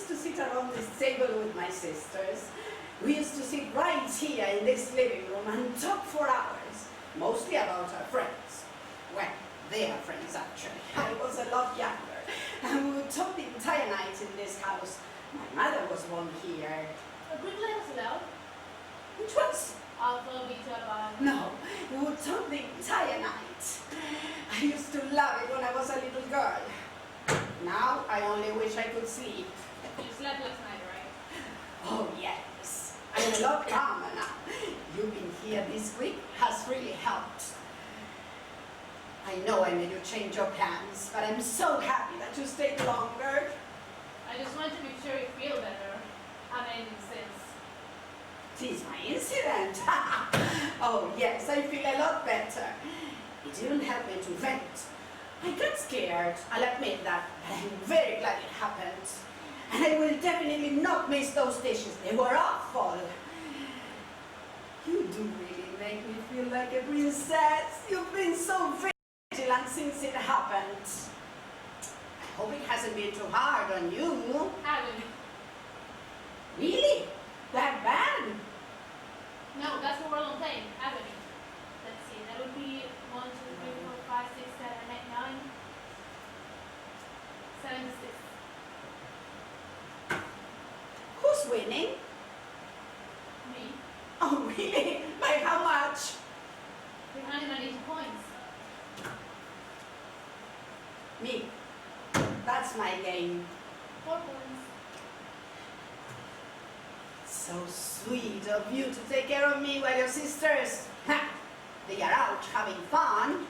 used to sit around this table with my sisters. We used to sit right here in this living room and talk for hours, mostly about our friends. Well, their friends actually. I was a lot younger. And we would talk the entire night in this house. My mother was born here. A Greek letter was allowed? Which was? Alpha, beta, pi. No, we would talk the entire night. I used to love it when I was a little girl. Now, I only wish I could sleep. You slept last night, right? Oh, yes. I'm a lot calmer now. You being here this week has really helped. I know I made you change your plans, but I'm so happy that you stayed longer. I just want to make sure you feel better. I mean, since... Tis my incident. Oh, yes, I feel a lot better. It didn't help me to vent. I got scared, I'll admit that, but I'm very glad it happened. And I will definitely not miss those dishes. They were awful. You do really make me feel like a princess. You've been so vigilant since it happened. I hope it hasn't been too hard on you. Haven't. Really? That bad? No, that's the word I'm saying. Haven't. Let's see, that would be 1, 2, 3, 4, 5, 6, 7, 8, 9, 76. Who's winning? Me. Oh, really? By how much? 380 points. Me. That's my game. 4 points. So sweet of you to take care of me while your sisters, they are out having fun.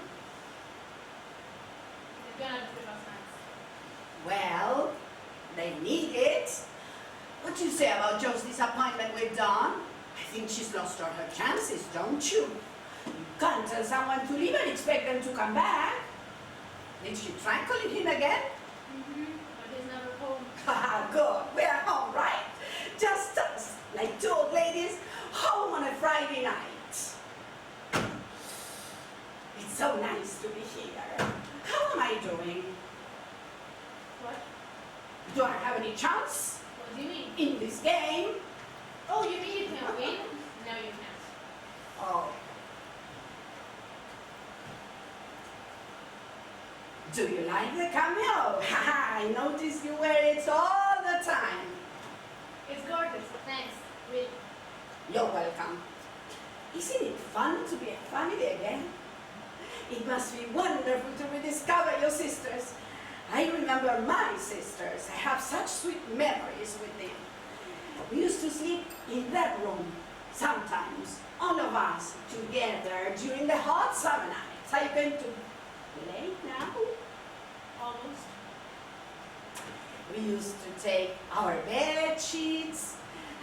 They're gonna do last night. Well, they need it. What do you say about Joe's disappointment with Dawn? I think she's lost all her chances, don't you? You can't tell someone to leave and expect them to come back. Did she try calling him again? But he's never home. Haha, good. We're home, right? Just us, like two old ladies, home on a Friday night. It's so nice to be here. How am I doing? What? Do I have any chance What do you mean? in this game? Oh, you mean you can win? No, you can't. Oh. Do you like the cameo? Haha, I noticed you wear it all the time. It's gorgeous. Thanks. Really. You're welcome. Isn't it fun to be a family again? It must be wonderful to rediscover your sisters. I remember my sisters. I have such sweet memories with them. We used to sleep in that room sometimes, all of us together during the hot summer nights. Are you going to play now? Almost. We used to take our bed sheets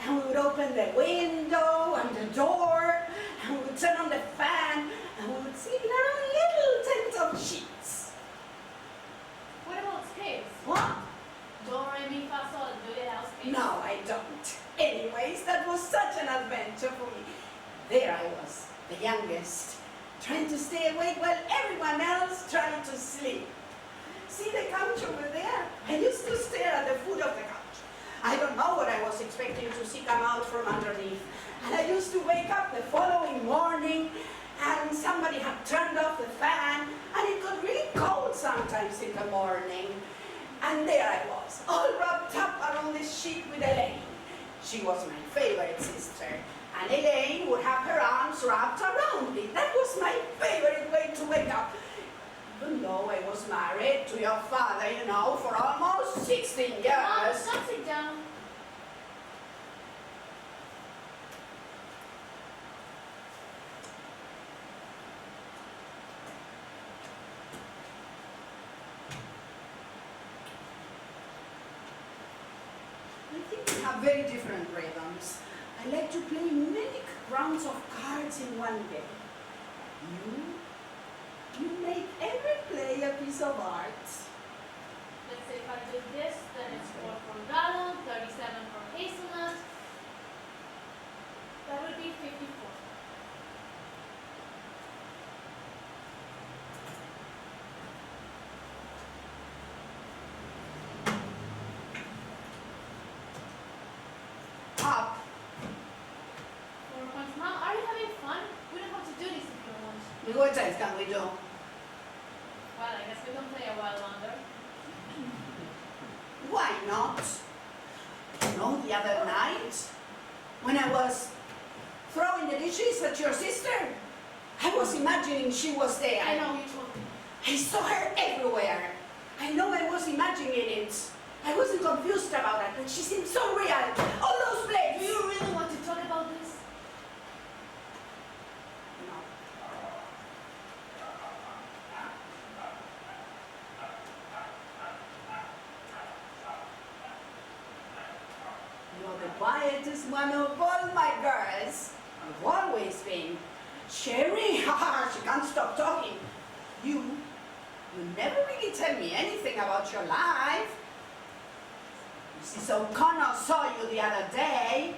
and we would open the window and the door and we would turn on the fan and we would sleep in our own little tent of sheets. What about scales? What? Do, re, mi, fa, sol. Do you have scales? No, I don't. Anyways, that was such an adventure for me. There I was, the youngest, trying to stay awake while everyone else tried to sleep. See the couch over there? I used to stare at the foot of the couch. I don't know what I was expecting to see come out from underneath. And I used to wake up the following morning and somebody had turned off the fan and it got really cold sometimes in the morning. And there I was, all wrapped up around this sheet with Elaine. She was my favorite sister. And Elaine would have her arms wrapped around me. That was my favorite way to wake up. Even though I was married to your father, you know, for almost 16 years. Mom, don't sit down. I think we have very different rhythms. I like to play many rounds of cards in one day. You make every play a piece of art. Let's say if I do this, then it's 4 for gallon, 37 for hazelnut. That would be 54. do? Well, I guess we can play a while longer. Why not? You know, the other night, when I was throwing the dishes at your sister, I was imagining she was there. I know, you told me. I saw her everywhere. I know I was imagining it. I wasn't confused about it, but she seemed so real. All those plates. Do you really want to talk about this? No. You're the quietest one of all my girls. You've always been. Sherry, she can't stop talking. You never really tell me anything about your life. Mrs. O'Connor saw you the other day.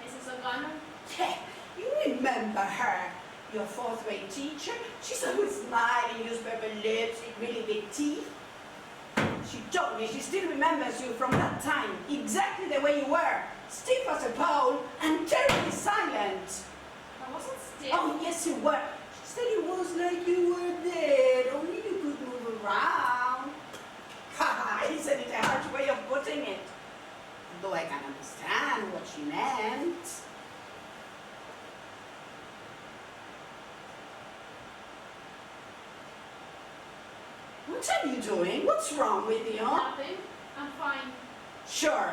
Mrs. O'Connor? Yeah, you remember her, your fourth grade teacher? She's always smiling, newspaper lips, really big teeth. She told me she still remembers you from that time, exactly the way you were, stiff as a pole and terribly silent. I wasn't stiff. Oh, yes, you were. She said it was like you were dead, only you could move around. Haha, isn't it a harsh way of putting it? Though I can understand what she meant. What are you doing? What's wrong with you? Nothing. I'm fine. Sure.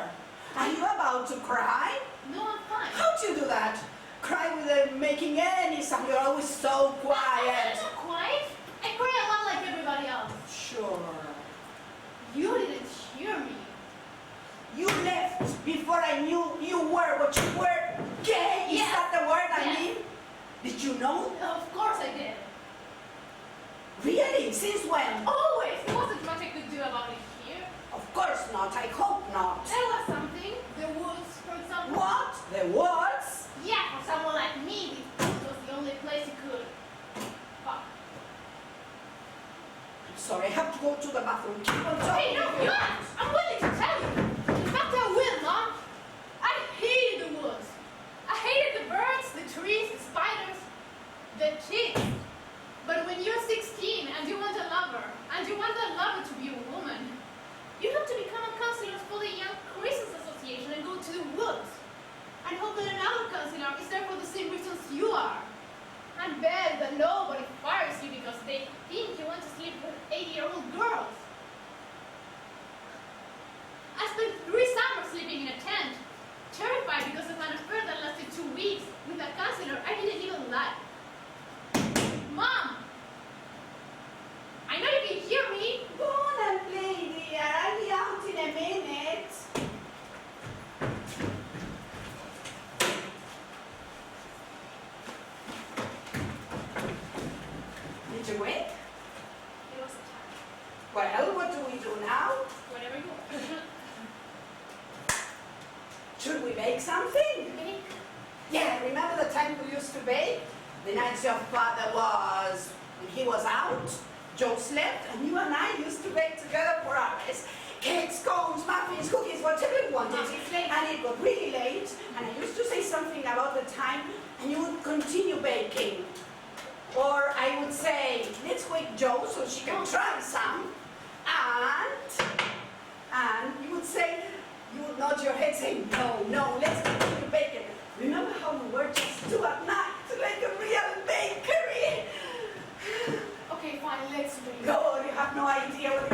Are you about to cry? No, I'm fine. How do you do that? Cry without making any sound. You're always so quiet. I'm not quiet. I cry a lot like everybody else. Sure. You didn't hear me. You left before I knew you were what you were. Gay? Is Yes. that the word I Yes. mean? Did you know? Of course I did. Really? Since when? Always. There wasn't much I could do about it here. Of course not. I hope not. There was something. The woods, for example. What? The woods? Yeah, for someone like me, this was the only place you could. Fuck. I'm sorry. I have to go to the bathroom. Keep on talking. Hey, no, you aren't. I'm willing to tell you. In fact, I will, Mom. I hated the woods. I hated the birds, the trees, the spiders, the kids. But when you're 16 and you want a lover, and you want that lover to be a woman, you have to become a counselor for the Young Christians Association and go to the woods. And hope that another counselor is there for the same reasons you are. And bet that nobody fires you because they think you want to sleep with 80-year-old girls. I spent 3 summers sleeping in a tent, terrified because of an affair that lasted 2 weeks with a counselor I didn't even like. Mom! I know you can hear me! Go on and play, dear. I'll be out in a minute. Did you win? It was a time. Well, what do we do now? Whatever you want. Should we bake something? Bake? Yeah, remember the time we used to bake? The nights your father was, when he was out, Joe slept, and you and I used to bake together for hours. Cakes, cones, muffins, cookies, whatever you wanted. And it got really late, and I used to say something about the time, and you would continue baking. Or I would say, let's wake Joe so she can try some. And you would say, you would nod your head saying, no, let's continue baking. Remember how we were just 2 at night, like a real bakery? Okay, fine, let's bake. God, you have no idea what